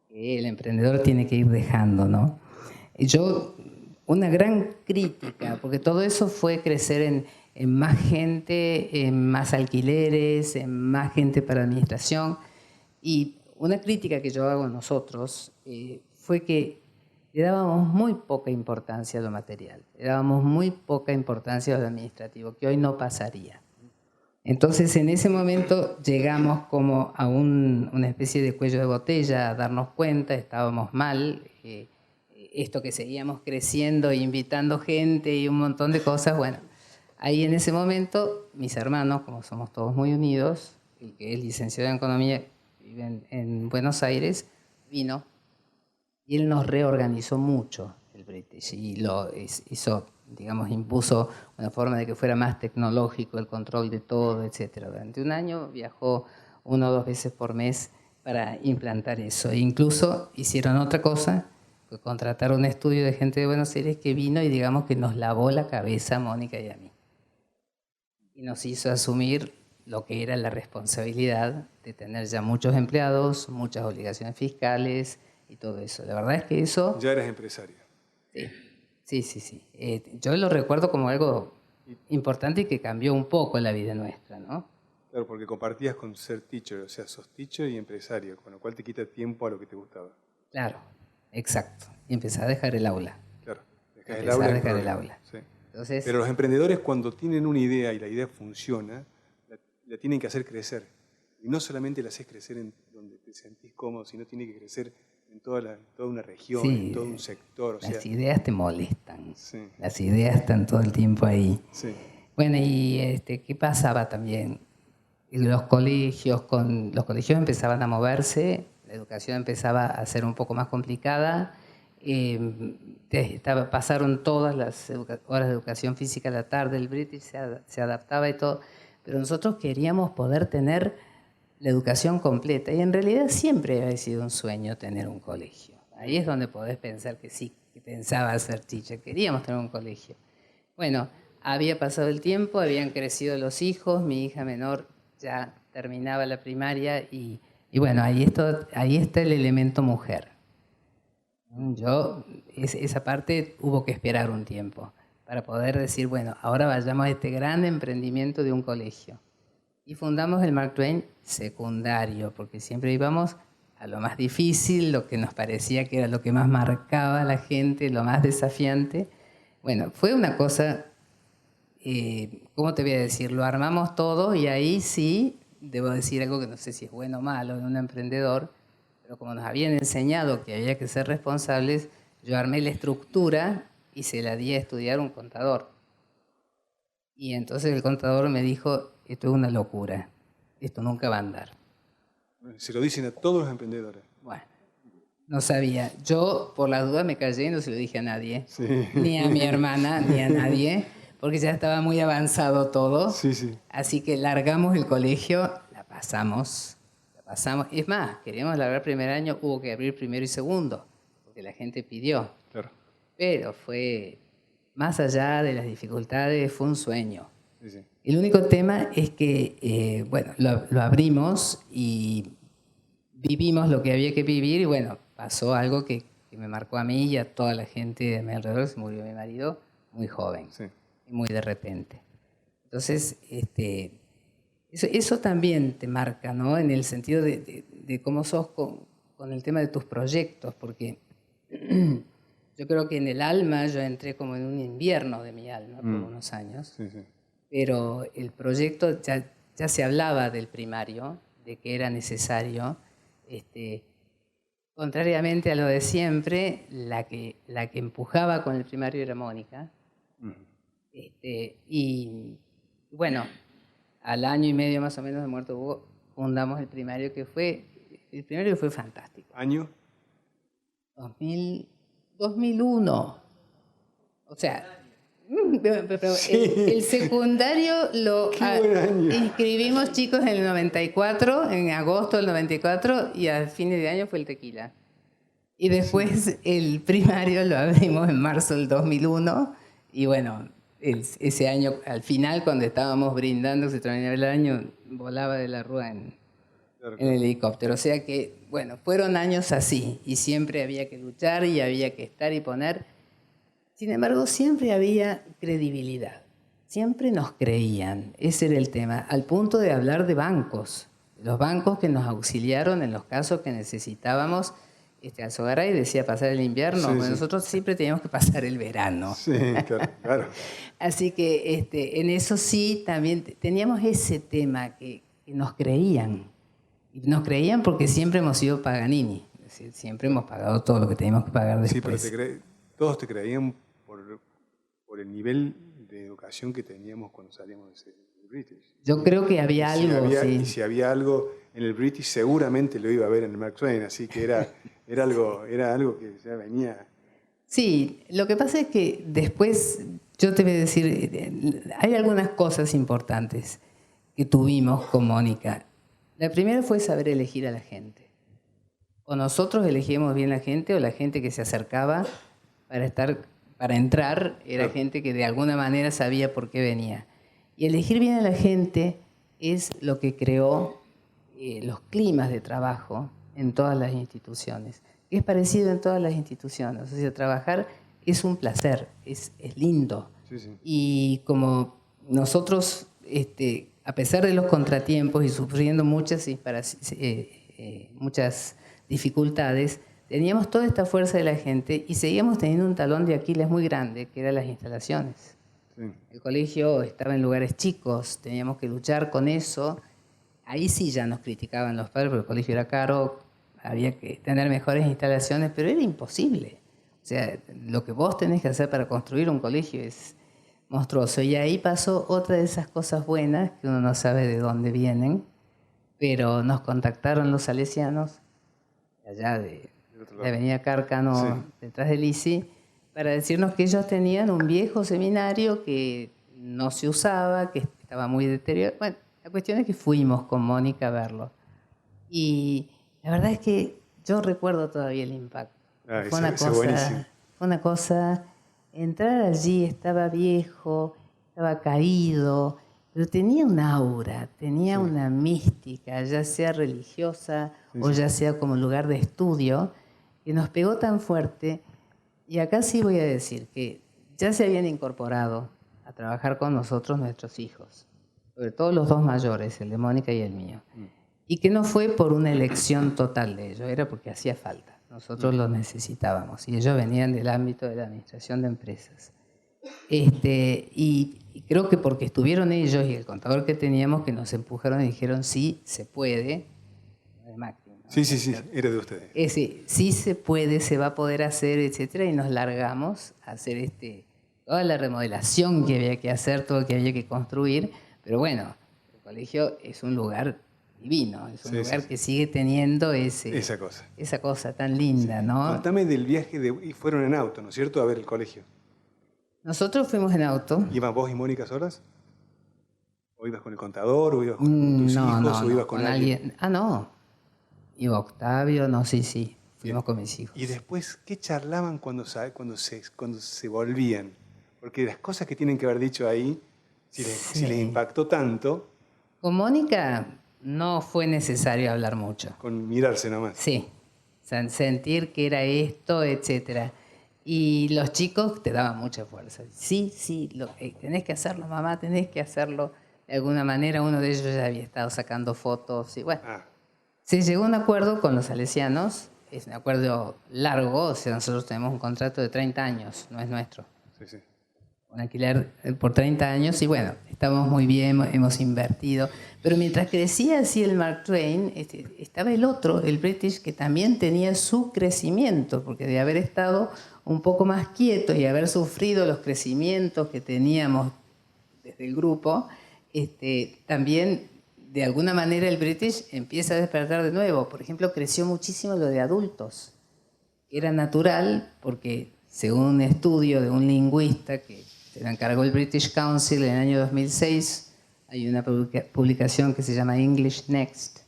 C: que el emprendedor tiene que ir dejando, ¿no? Yo, una gran crítica, porque todo eso fue crecer en más gente, en más alquileres, en más gente para administración. Y una crítica que yo hago a nosotros fue que le dábamos muy poca importancia a lo material, le dábamos muy poca importancia a lo administrativo, que hoy no pasaría. Entonces, en ese momento llegamos como a una especie de cuello de botella, a darnos cuenta, estábamos mal, esto que seguíamos creciendo, invitando gente y un montón de cosas, bueno, ahí en ese momento, mis hermanos, como somos todos muy unidos, el que es licenciado en Economía, vive en Buenos Aires, vino y él nos reorganizó mucho el British y lo hizo, digamos, impuso una forma de que fuera más tecnológico el control de todo, etc. Durante un año viajó 1 o 2 veces por mes para implantar eso. E incluso hicieron otra cosa, que contratar un estudio de gente de Buenos Aires que vino y digamos que nos lavó la cabeza a Mónica y a mí. Y nos hizo asumir lo que era la responsabilidad de tener ya muchos empleados, muchas obligaciones fiscales y todo eso. La verdad es que eso...
B: Ya eras empresaria.
C: Sí. Yo lo recuerdo como algo importante y que cambió un poco la vida nuestra, ¿no?
B: Claro, porque compartías con ser teacher, o sea, sos teacher y empresario, con lo cual te quita tiempo a lo que te gustaba.
C: Claro, exacto. Y empecé a dejar el aula.
B: Claro, dejás
C: Empecé a dejar el aula.
B: Sí.
C: Entonces,
B: Pero los emprendedores cuando tienen una idea y la idea funciona, la tienen que hacer crecer. Y no solamente la haces crecer en donde te sentís cómodo, sino tiene que crecer en toda una región,
C: sí,
B: en todo un sector.
C: las ideas te molestan.
B: Sí.
C: Las ideas están todo el tiempo ahí.
B: Sí.
C: Bueno, y ¿qué pasaba también? Los colegios empezaban a moverse, la educación empezaba a ser un poco más complicada, pasaron todas las horas de educación física a la tarde, el British se adaptaba y todo, pero nosotros queríamos poder tener la educación completa y en realidad siempre había sido un sueño tener un colegio. Ahí es donde podés pensar que sí, que pensaba ser teacher, queríamos tener un colegio. Bueno, había pasado el tiempo, habían crecido los hijos, mi hija menor ya terminaba la primaria y bueno, ahí está el elemento mujer. Esa parte hubo que esperar un tiempo para poder decir, bueno, ahora vayamos a este gran emprendimiento de un colegio. Y fundamos el Mark Twain secundario, porque siempre íbamos a lo más difícil, lo que nos parecía que era lo que más marcaba a la gente, lo más desafiante. Bueno, fue una cosa... ¿cómo te voy a decir? Lo armamos todo y ahí sí, debo decir algo que no sé si es bueno o malo de un emprendedor, pero como nos habían enseñado que había que ser responsables, yo armé la estructura y se la di a estudiar un contador. Y entonces el contador me dijo, esto es una locura, esto nunca va a andar.
B: Se lo dicen a todos los emprendedores.
C: Bueno, no sabía. Yo, por la duda, me callé y no se lo dije a nadie.
B: Sí.
C: Ni a mi hermana, ni a nadie. Porque ya estaba muy avanzado todo.
B: Sí.
C: Así que largamos el colegio, la pasamos. Es más, queríamos largar el primer año, hubo que abrir primero y segundo, porque la gente pidió.
B: Claro.
C: Pero fue, más allá de las dificultades, fue un sueño.
B: Sí.
C: El único tema es que, bueno, lo abrimos y vivimos lo que había que vivir y bueno, pasó algo que me marcó a mí y a toda la gente de mi alrededor. Se murió mi marido muy joven.
B: Sí.
C: Y muy de repente. Entonces, eso también te marca, ¿no? En el sentido de cómo sos con el tema de tus proyectos, porque yo creo que en el alma yo entré como en un invierno de mi alma por unos años,
B: Sí.
C: pero el proyecto ya se hablaba del primario, de que era necesario, Contrariamente a lo de siempre, la que empujaba con el primario era Mónica. Y bueno, al año y medio más o menos de muerto Hugo, fundamos el primario que fue fantástico.
B: ¿Año?
C: 2001. O sea, pero
B: Sí.
C: el secundario lo
B: Qué buen año.
C: inscribimos chicos en el 94, en agosto del 94, y a fines de año fue el tequila. Y después el primario lo abrimos en marzo del 2001, y bueno, ese año, al final, cuando estábamos brindando, se terminaba el año, volaba de la rúa en el helicóptero. O sea que, bueno, fueron años así, y siempre había que luchar y había que estar y poner. Sin embargo, siempre había credibilidad. Siempre nos creían. Ese era el tema, al punto de hablar de bancos. Los bancos que nos auxiliaron en los casos que necesitábamos. Alzogaray decía pasar el invierno,
B: Sí,
C: bueno,
B: sí.
C: nosotros siempre teníamos que pasar el verano.
B: Sí, claro.
C: Así que en eso sí también teníamos ese tema que nos creían. Y nos creían porque siempre hemos sido Paganini. Es decir, siempre hemos pagado todo lo que teníamos que pagar después.
B: Sí, pero todos te creían por el nivel de educación que teníamos cuando salíamos de British.
C: Yo creo que había algo, sí.
B: Y si había algo en el British, seguramente lo iba a ver en el Mark Twain, así que era algo que ya venía.
C: Sí, lo que pasa es que después, yo te voy a decir, hay algunas cosas importantes que tuvimos con Mónica. La primera fue saber elegir a la gente. O nosotros elegíamos bien la gente, o la gente que se acercaba para entrar era gente que de alguna manera sabía por qué venía. Y elegir bien a la gente es lo que creó los climas de trabajo en todas las instituciones. Es parecido en todas las instituciones. O sea, trabajar es un placer, es lindo.
B: Sí, sí.
C: Y como nosotros, a pesar de los contratiempos y sufriendo muchas dificultades, teníamos toda esta fuerza de la gente y seguíamos teniendo un talón de Aquiles muy grande, que eran las instalaciones.
B: Sí.
C: El colegio estaba en lugares chicos, teníamos que luchar con eso. Ahí sí ya nos criticaban los padres porque el colegio era caro, había que tener mejores instalaciones, pero era imposible. O sea, lo que vos tenés que hacer para construir un colegio es monstruoso. Y ahí pasó otra de esas cosas buenas, que uno no sabe de dónde vienen, pero nos contactaron los salesianos, allá de Avenida Cárcano,
B: Sí.
C: detrás del ICI, para decirnos que ellos tenían un viejo seminario que no se usaba, que estaba muy deteriorado. Bueno, la cuestión es que fuimos con Mónica a verlo. Y la verdad es que yo recuerdo todavía el impacto. Fue una cosa, entrar allí, estaba viejo, estaba caído, pero tenía un aura, tenía una mística, ya sea religiosa o ya sea como lugar de estudio, que nos pegó tan fuerte. Y acá sí voy a decir que ya se habían incorporado a trabajar con nosotros nuestros hijos, sobre todo los dos mayores, el de Mónica y el mío. Y que no fue por una elección total de ellos, era porque hacía falta. Nosotros los necesitábamos y ellos venían del ámbito de la administración de empresas. Y creo que porque estuvieron ellos y el contador que teníamos que nos empujaron y dijeron sí, se puede. De Macri, ¿no?
B: Sí, era de ustedes.
C: Sí se puede, se va a poder hacer, etcétera, y nos largamos a hacer toda la remodelación que había que hacer, todo lo que había que construir. Pero bueno, el colegio es un lugar divino, es un lugar que sigue teniendo esa cosa tan linda, ¿no?
B: Contame del viaje, y fueron en auto, ¿no es cierto?, a ver el colegio.
C: Nosotros fuimos en auto.
B: ¿Iban vos y Mónica solas? ¿O ibas con el contador? ¿O ibas con tus hijos? ¿O ibas con alguien?
C: No. Iba Octavio, sí. Fuimos con mis hijos.
B: ¿Y después qué charlaban cuando se volvían? Porque las cosas que tienen que haber dicho ahí, si les impactó tanto...
C: Con Mónica no fue necesario hablar mucho.
B: Con mirarse nomás.
C: Sí, sentir que era esto, etcétera. Y los chicos te daban mucha fuerza. Sí, tenés que hacerlo, mamá, tenés que hacerlo. De alguna manera uno de ellos ya había estado sacando fotos. Y bueno, se llegó a un acuerdo con los salesianos. Es un acuerdo largo, o sea, nosotros tenemos un contrato de 30 años, no es nuestro.
B: Sí.
C: un alquiler por 30 años y bueno, estamos muy bien, hemos invertido. Pero mientras crecía así el Mark Twain, estaba el otro, el British, que también tenía su crecimiento, porque de haber estado un poco más quieto y haber sufrido los crecimientos que teníamos desde el grupo, también de alguna manera el British empieza a despertar de nuevo. Por ejemplo, creció muchísimo lo de adultos. Era natural porque, según un estudio de un lingüista que se le encargó el British Council en el año 2006, hay una publicación que se llama English Next,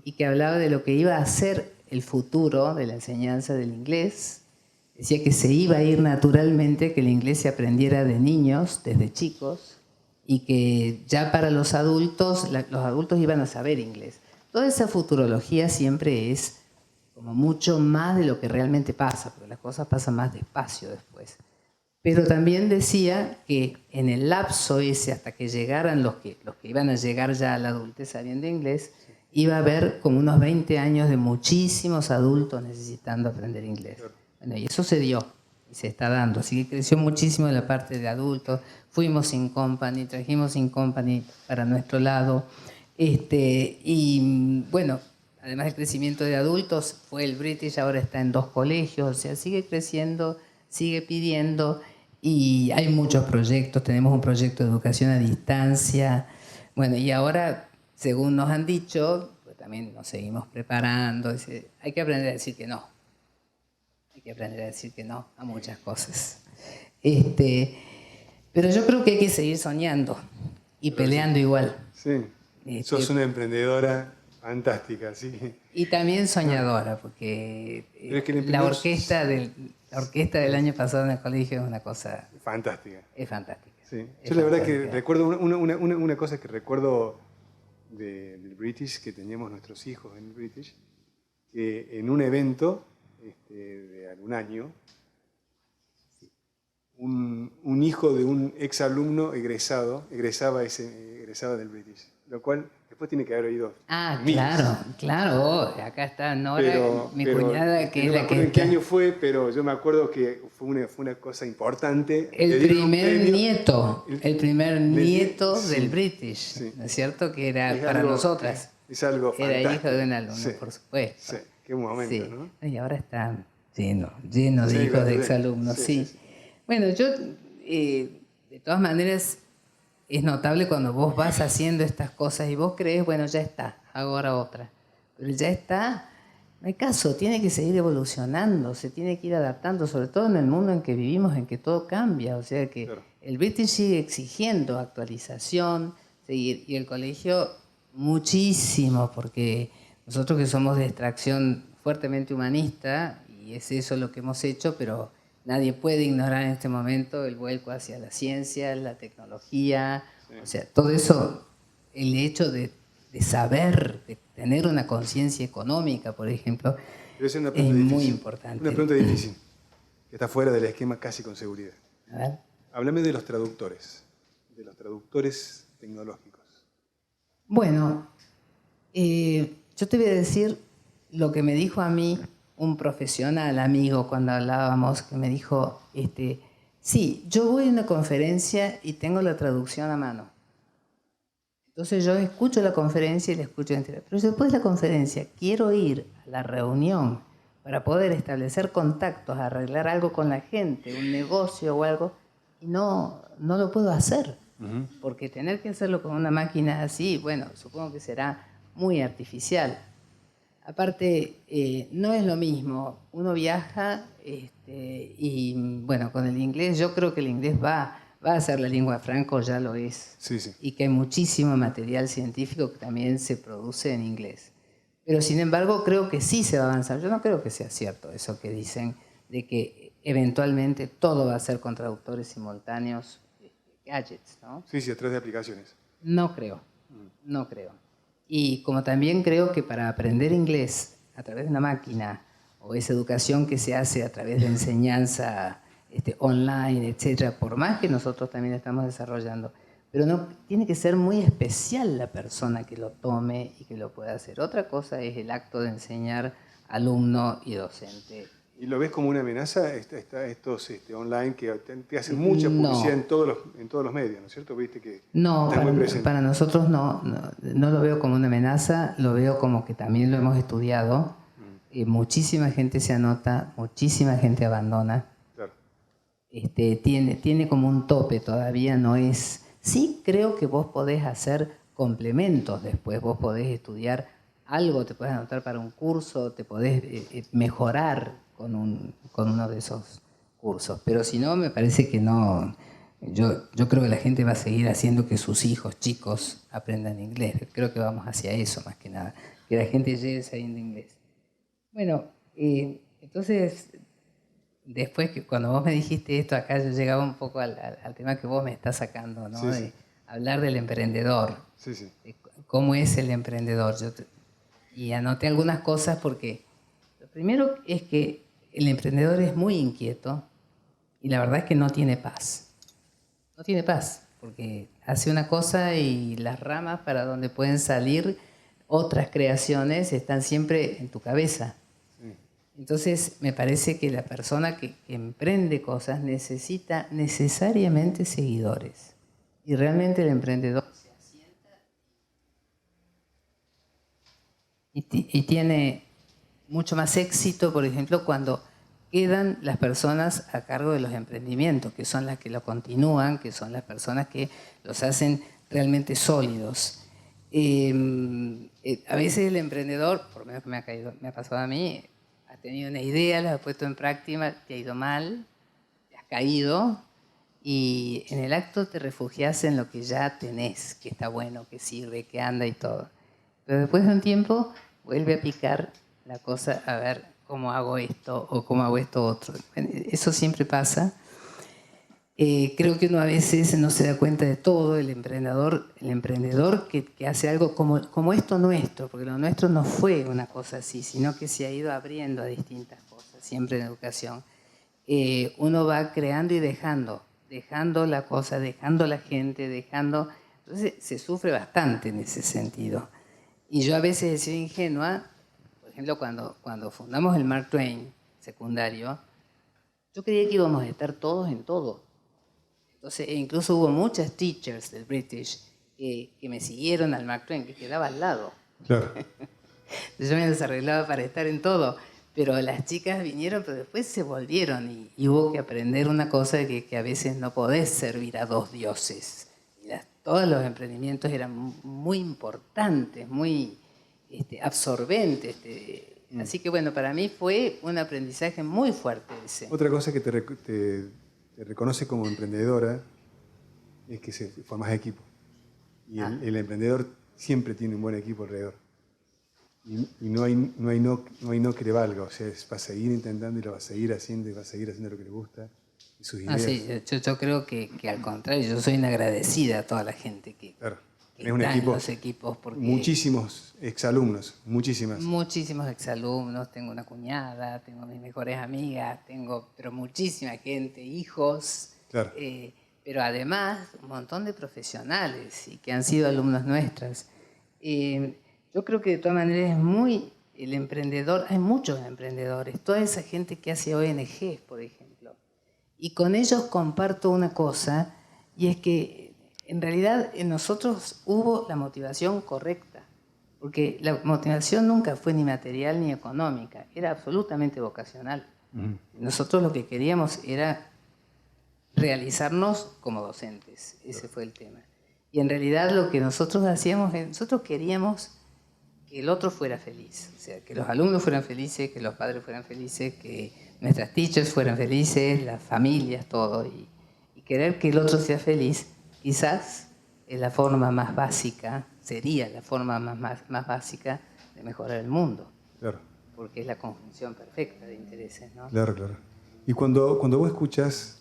C: y que hablaba de lo que iba a ser el futuro de la enseñanza del inglés. Decía que se iba a ir naturalmente, que el inglés se aprendiera de niños, desde chicos, y que ya para los adultos iban a saber inglés. Toda esa futurología siempre es como mucho más de lo que realmente pasa, porque las cosas pasan más despacio después. Pero también decía que en el lapso ese, hasta que llegaran los que iban a llegar ya a la adultez sabiendo inglés, iba a haber como unos 20 años de muchísimos adultos necesitando aprender inglés. Bueno, y eso se dio, y se está dando. Así que creció muchísimo la parte de adultos. Fuimos in company, trajimos in company para nuestro lado. Y bueno, además del crecimiento de adultos, fue el British, ahora está en 2 colegios, o sea, sigue creciendo, sigue pidiendo y hay muchos proyectos. Tenemos un proyecto de educación a distancia. Bueno, y ahora, según nos han dicho, pues también nos seguimos preparando. Hay que aprender a decir que no. Hay que aprender a decir que no a muchas cosas. Pero yo creo que hay que seguir soñando y peleando igual.
B: Sí, sos una emprendedora fantástica, sí.
C: Y también soñadora, porque la orquesta del año pasado en el colegio es una cosa...
B: Fantástica.
C: Es fantástica.
B: Sí.
C: Es
B: Yo la verdad
C: fantástica.
B: que recuerdo una cosa que recuerdo del British, que teníamos nuestros hijos en el British, que en un evento de algún año, un hijo de un exalumno egresaba del British, lo cual después tiene que haber oído miles.
C: Claro. Acá está Nora, mi cuñada, que
B: no
C: es
B: me
C: la
B: acuerdo
C: que
B: en qué
C: está.
B: año fue, pero yo me acuerdo que fue una cosa importante.
C: El
B: Le dieron un
C: primer
B: premio.
C: nieto
B: Sí,
C: del British,
B: sí.
C: ¿no es cierto? Que era
B: Es
C: para
B: algo-
C: nosotras.
B: Es algo
C: Era
B: fantástico.
C: hijo de un alumno,
B: Sí,
C: por supuesto.
B: sí, qué momento,
C: Sí.
B: ¿no?
C: Y ahora está lleno de
B: Sí,
C: hijos
B: claro,
C: de
B: sí.
C: exalumnos,
B: Sí.
C: sí. Bueno, yo, de todas maneras, es notable cuando vos vas haciendo estas cosas y vos crees, bueno, ya está, hago ahora otra. Pero ya está, no hay caso, tiene que seguir evolucionando, se tiene que ir adaptando, sobre todo en el mundo en que vivimos, en que todo cambia. O sea que
B: Claro.
C: el British sigue exigiendo actualización, y el colegio muchísimo, porque nosotros que somos de extracción fuertemente humanista, y es eso lo que hemos hecho, pero nadie puede ignorar en este momento el vuelco hacia la ciencia, la tecnología, o sea, todo eso, el hecho de saber, de tener una conciencia económica, por ejemplo,
B: Pero es una
C: es
B: pregunta
C: muy
B: difícil.
C: importante.
B: Una pregunta difícil, que está fuera del esquema casi con seguridad.
C: A ver.
B: Háblame de los traductores tecnológicos.
C: Bueno, yo te voy a decir lo que me dijo a mí un profesional amigo cuando hablábamos, que me dijo, sí, yo voy a una conferencia y tengo la traducción a mano. Entonces yo escucho la conferencia y la escucho entera. Pero después de la conferencia quiero ir a la reunión para poder establecer contactos, arreglar algo con la gente, un negocio o algo, y no lo puedo hacer. Porque tener que hacerlo con una máquina así, bueno, supongo que será muy artificial. Aparte, no es lo mismo. Uno viaja y, bueno, con el inglés, yo creo que el inglés va a ser la lengua franca, ya lo es.
B: Sí, sí.
C: Y que hay muchísimo material científico que también se produce en inglés. Pero, sin embargo, creo que sí se va a avanzar. Yo no creo que sea cierto eso que dicen de que eventualmente todo va a ser con traductores simultáneos, gadgets, ¿no?
B: Sí, a través de aplicaciones.
C: No creo. Y como también creo que para aprender inglés a través de una máquina, o esa educación que se hace a través de enseñanza online, etcétera, por más que nosotros también estamos desarrollando, pero no tiene que ser muy especial la persona que lo tome y que lo pueda hacer. Otra cosa es el acto de enseñar alumno y docente
B: ¿Y lo ves como una amenaza estos online que te hacen mucha publicidad
C: No.
B: en todos los medios, ¿no es cierto? Viste que
C: No,
B: estás muy presente.
C: para nosotros no lo veo como una amenaza, lo veo como que también lo hemos estudiado. Muchísima gente se anota, muchísima gente abandona.
B: Claro.
C: Tiene como un tope, todavía no es... Sí creo que vos podés hacer complementos después, vos podés estudiar algo, te podés anotar para un curso, te podés mejorar con uno de esos cursos. Pero si no, me parece que no... Yo creo que la gente va a seguir haciendo que sus hijos chicos aprendan inglés. Creo que vamos hacia eso más que nada, que la gente llegue sabiendo inglés. Bueno, entonces, después que cuando vos me dijiste esto acá, yo llegaba un poco al tema que vos me estás sacando, ¿no?
B: Sí, sí.
C: De hablar del emprendedor.
B: Sí, sí.
C: De cómo es el emprendedor. Y anoté algunas cosas porque lo primero es que el emprendedor es muy inquieto y la verdad es que no tiene paz. No tiene paz, porque hace una cosa y las ramas para donde pueden salir otras creaciones están siempre en tu cabeza. Entonces, me parece que la persona que emprende cosas necesita necesariamente seguidores. Y realmente el emprendedor se asienta y tiene mucho más éxito, por ejemplo, cuando quedan las personas a cargo de los emprendimientos, que son las que lo continúan, que son las personas que los hacen realmente sólidos. A veces el emprendedor, por lo menos que me ha pasado a mí, has tenido una idea, la has puesto en práctica, te ha ido mal, te has caído y en el acto te refugias en lo que ya tenés, que está bueno, que sirve, que anda y todo. Pero después de un tiempo vuelve a picar la cosa, a ver cómo hago esto o cómo hago esto otro. Eso siempre pasa. Creo que uno a veces no se da cuenta de todo, el emprendedor que hace algo como esto nuestro, porque lo nuestro no fue una cosa así, sino que se ha ido abriendo a distintas cosas, siempre en educación. Uno va creando y dejando la cosa, dejando la gente, entonces se sufre bastante en ese sentido. Y yo a veces he sido ingenua, por ejemplo, cuando fundamos el Mark Twain secundario, yo creía que íbamos a estar todos en todo. Entonces, incluso hubo muchas teachers del British que me siguieron al Mark Twain, que quedaba al lado.
B: Claro.
C: Yo me las arreglaba para estar en todo, pero las chicas vinieron, pero después se volvieron y hubo que aprender una cosa que a veces no podés servir a dos dioses. Todos los emprendimientos eran muy importantes, muy absorbentes. Así que bueno, para mí fue un aprendizaje muy fuerte ese.
B: Otra cosa que te reconoce como emprendedora es que formas equipo. Y el emprendedor siempre tiene un buen equipo alrededor. Y no hay no que le valga. O sea, va a seguir intentando y lo va a seguir haciendo y va a seguir haciendo lo que le gusta. Y sus ideas.
C: Sí, yo creo que al contrario, yo soy una agradecida a toda la gente que
B: es un
C: está
B: equipo,
C: en los equipos. Porque
B: muchísimos exalumnos, muchísimas.
C: Muchísimos exalumnos, tengo una cuñada, tengo mis mejores amigas, pero muchísima gente, hijos,
B: Claro.
C: Pero además un montón de profesionales y que han sido alumnos nuestras. Yo creo que de todas maneras el emprendedor, hay muchos emprendedores, toda esa gente que hace ONGs, por ejemplo, y con ellos comparto una cosa, y es que en realidad en nosotros hubo la motivación correcta. Porque la motivación nunca fue ni material ni económica, era absolutamente vocacional. Nosotros lo que queríamos era realizarnos como docentes, ese fue el tema. Y en realidad lo que nosotros hacíamos, nosotros queríamos que el otro fuera feliz, o sea, que los alumnos fueran felices, que los padres fueran felices, que nuestras teachers fueran felices, las familias, todo. Y querer que el otro sea feliz, quizás es la forma más básica, sería la forma más básica de mejorar el mundo.
B: Claro.
C: Porque es la conjunción perfecta de intereses, ¿no?
B: Claro, claro. Y cuando vos escuchás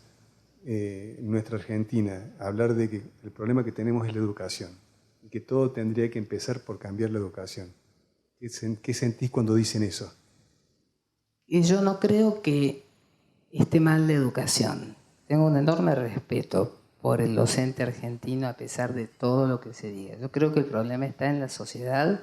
B: en nuestra Argentina hablar de que el problema que tenemos es la educación y que todo tendría que empezar por cambiar la educación, ¿qué sentís cuando dicen eso?
C: Y yo no creo que esté mal la educación. Tengo un enorme respeto por el docente argentino a pesar de todo lo que se diga. Yo creo que el problema está en la sociedad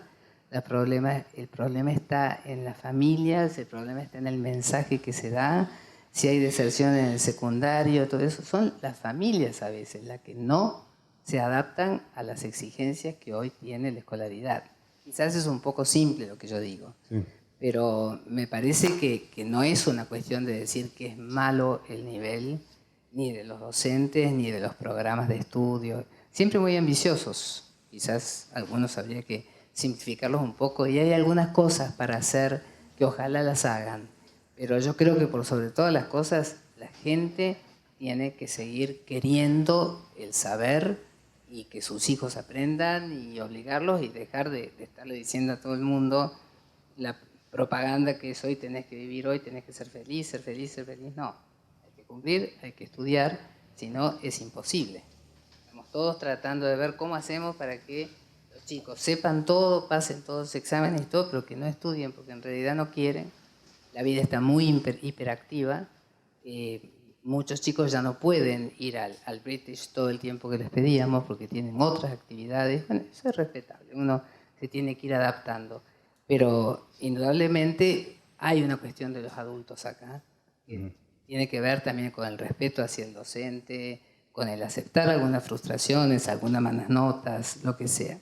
C: El problema está en las familias, el problema está en el mensaje que se da, si hay deserción en el secundario, todo eso. Son las familias a veces las que no se adaptan a las exigencias que hoy tiene la escolaridad. Quizás es un poco simple lo que yo digo,
B: Sí.
C: pero me parece que no es una cuestión de decir que es malo el nivel ni de los docentes ni de los programas de estudio, siempre muy ambiciosos. Quizás algunos habría que simplificarlos un poco y hay algunas cosas para hacer que ojalá las hagan, pero yo creo que por sobre todas las cosas la gente tiene que seguir queriendo el saber y que sus hijos aprendan y obligarlos y dejar de estarle diciendo a todo el mundo la propaganda que es hoy tenés que vivir hoy, tenés que ser feliz, ser feliz, ser feliz. No, hay que cumplir, hay que estudiar, si no es imposible. Estamos todos tratando de ver cómo hacemos para que los chicos sepan todo, pasen todos los exámenes y todo, pero que no estudien porque en realidad no quieren. La vida está muy hiperactiva. Muchos chicos ya no pueden ir al British todo el tiempo que les pedíamos porque tienen otras actividades. Bueno, eso es respetable, uno se tiene que ir adaptando. Pero indudablemente hay una cuestión de los adultos acá, que tiene que ver también con el respeto hacia el docente, con el aceptar algunas frustraciones, algunas malas notas, lo que sea.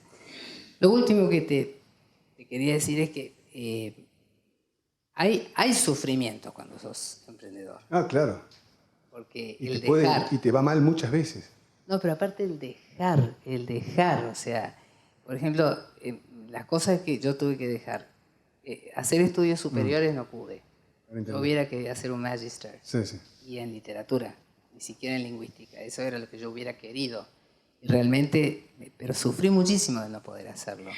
C: Lo último que te quería decir es que hay sufrimiento cuando sos emprendedor.
B: Ah, claro.
C: Porque
B: Y
C: el
B: te,
C: dejar...
B: y te va mal muchas veces.
C: No, pero aparte el dejar, o sea, por ejemplo, las cosas que yo tuve que dejar, hacer estudios superiores no pude. Yo hubiera querido hacer un magister.
B: Sí, sí.
C: Y en literatura, ni siquiera en lingüística. Eso era lo que yo hubiera querido. Y realmente, pero sufrí muchísimo de no poder hacerlo.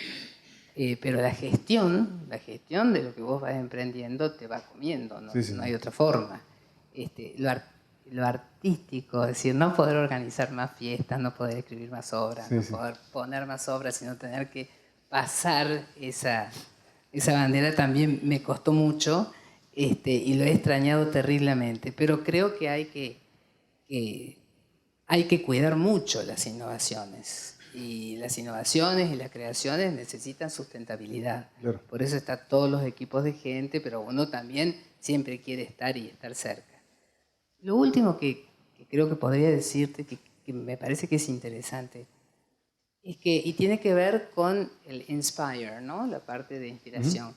C: Pero la gestión de lo que vos vas emprendiendo te va comiendo, no,
B: Sí, sí.
C: no hay otra forma. Lo artístico, es decir, no poder organizar más fiestas, no poder escribir más obras,
B: Sí,
C: no
B: sí.
C: poder poner más obras, sino tener que pasar esa bandera también me costó mucho y lo he extrañado terriblemente. Pero creo que hay que cuidar mucho las innovaciones. Y las innovaciones y las creaciones necesitan sustentabilidad.
B: Claro.
C: Por eso están todos los equipos de gente, pero uno también siempre quiere estar y estar cerca. Lo último que creo que podría decirte, que me parece que es interesante, es que, y tiene que ver con el inspire, ¿no? La parte de inspiración.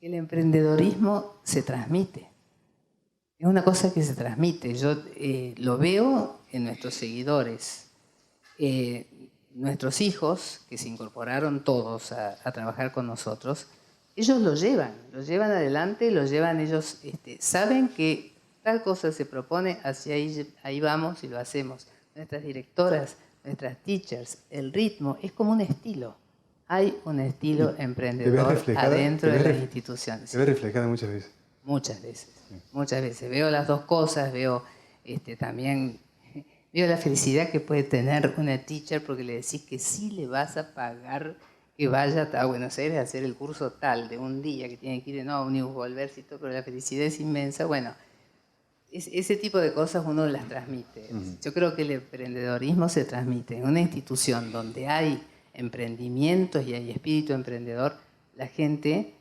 C: El emprendedorismo se transmite. Es una cosa que se transmite. Yo lo veo en nuestros seguidores. Nuestros hijos, que se incorporaron todos a trabajar con nosotros, ellos lo llevan adelante, lo llevan ellos, saben que tal cosa se propone, hacia ahí vamos y lo hacemos. Nuestras directoras, nuestras teachers, el ritmo, es como un estilo. Hay un estilo emprendedor adentro de las instituciones.
B: Se ve reflejada muchas veces.
C: Muchas veces, muchas veces. Veo las dos cosas, veo también... Veo la felicidad que puede tener una teacher porque le decís que sí le vas a pagar que vaya a Buenos Aires a hacer el curso tal de un día, que tiene que ir en ómnibus, volverse y todo, pero la felicidad es inmensa. Bueno, ese tipo de cosas uno las transmite. Yo creo que el emprendedorismo se transmite en una institución donde hay emprendimientos y hay espíritu emprendedor. La gente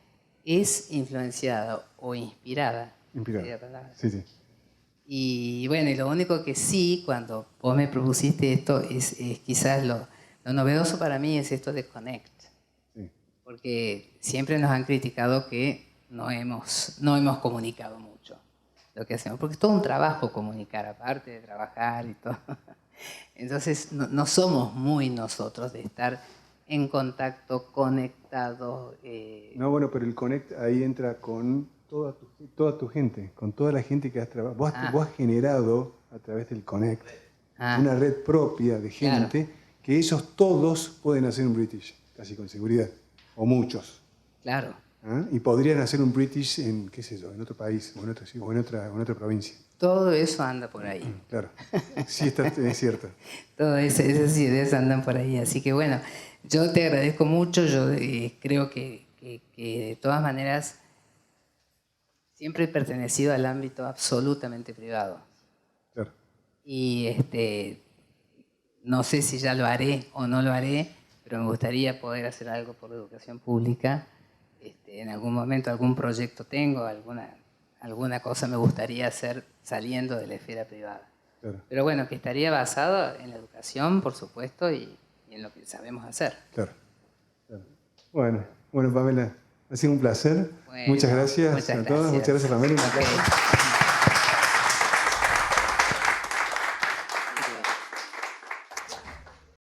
C: es influenciada o inspirada.
B: Inspirada. Sí, sí.
C: Y bueno, y lo único que sí, cuando vos me propusiste esto, es quizás lo novedoso para mí es esto de Connect. Sí. Porque siempre nos han criticado que no hemos comunicado mucho lo que hacemos. Porque es todo un trabajo comunicar, aparte de trabajar y todo. Entonces, no somos muy nosotros de estar en contacto, conectados.
B: No, bueno, pero el Connect ahí entra con toda tu gente, con toda la gente que has trabajado. Vos has generado a través del Connect una red propia de gente, claro, que ellos todos pueden hacer un British, casi con seguridad, o muchos.
C: Claro.
B: ¿Ah? Y podrían hacer un British en, qué sé yo, en otro país, o en otra provincia.
C: Todo eso anda por ahí.
B: Claro, sí, es cierto.
C: Todas esas ideas andan por ahí. Así que bueno, yo te agradezco mucho. Yo creo que de todas maneras siempre he pertenecido al ámbito absolutamente privado. Claro. Y no sé si ya lo haré o no lo haré, pero me gustaría poder hacer algo por la educación pública. En algún momento algún proyecto tengo, alguna cosa me gustaría hacer saliendo de la esfera privada.
B: Claro.
C: Pero bueno, que estaría basado en la educación, por supuesto, y en lo que sabemos hacer.
B: Claro. Bueno, Pamela, ha sido un placer.
C: Bueno,
B: muchas gracias
C: muchas
B: a todos.
C: gracias.
B: Muchas gracias, Pamela. Un aplauso.
C: Ok.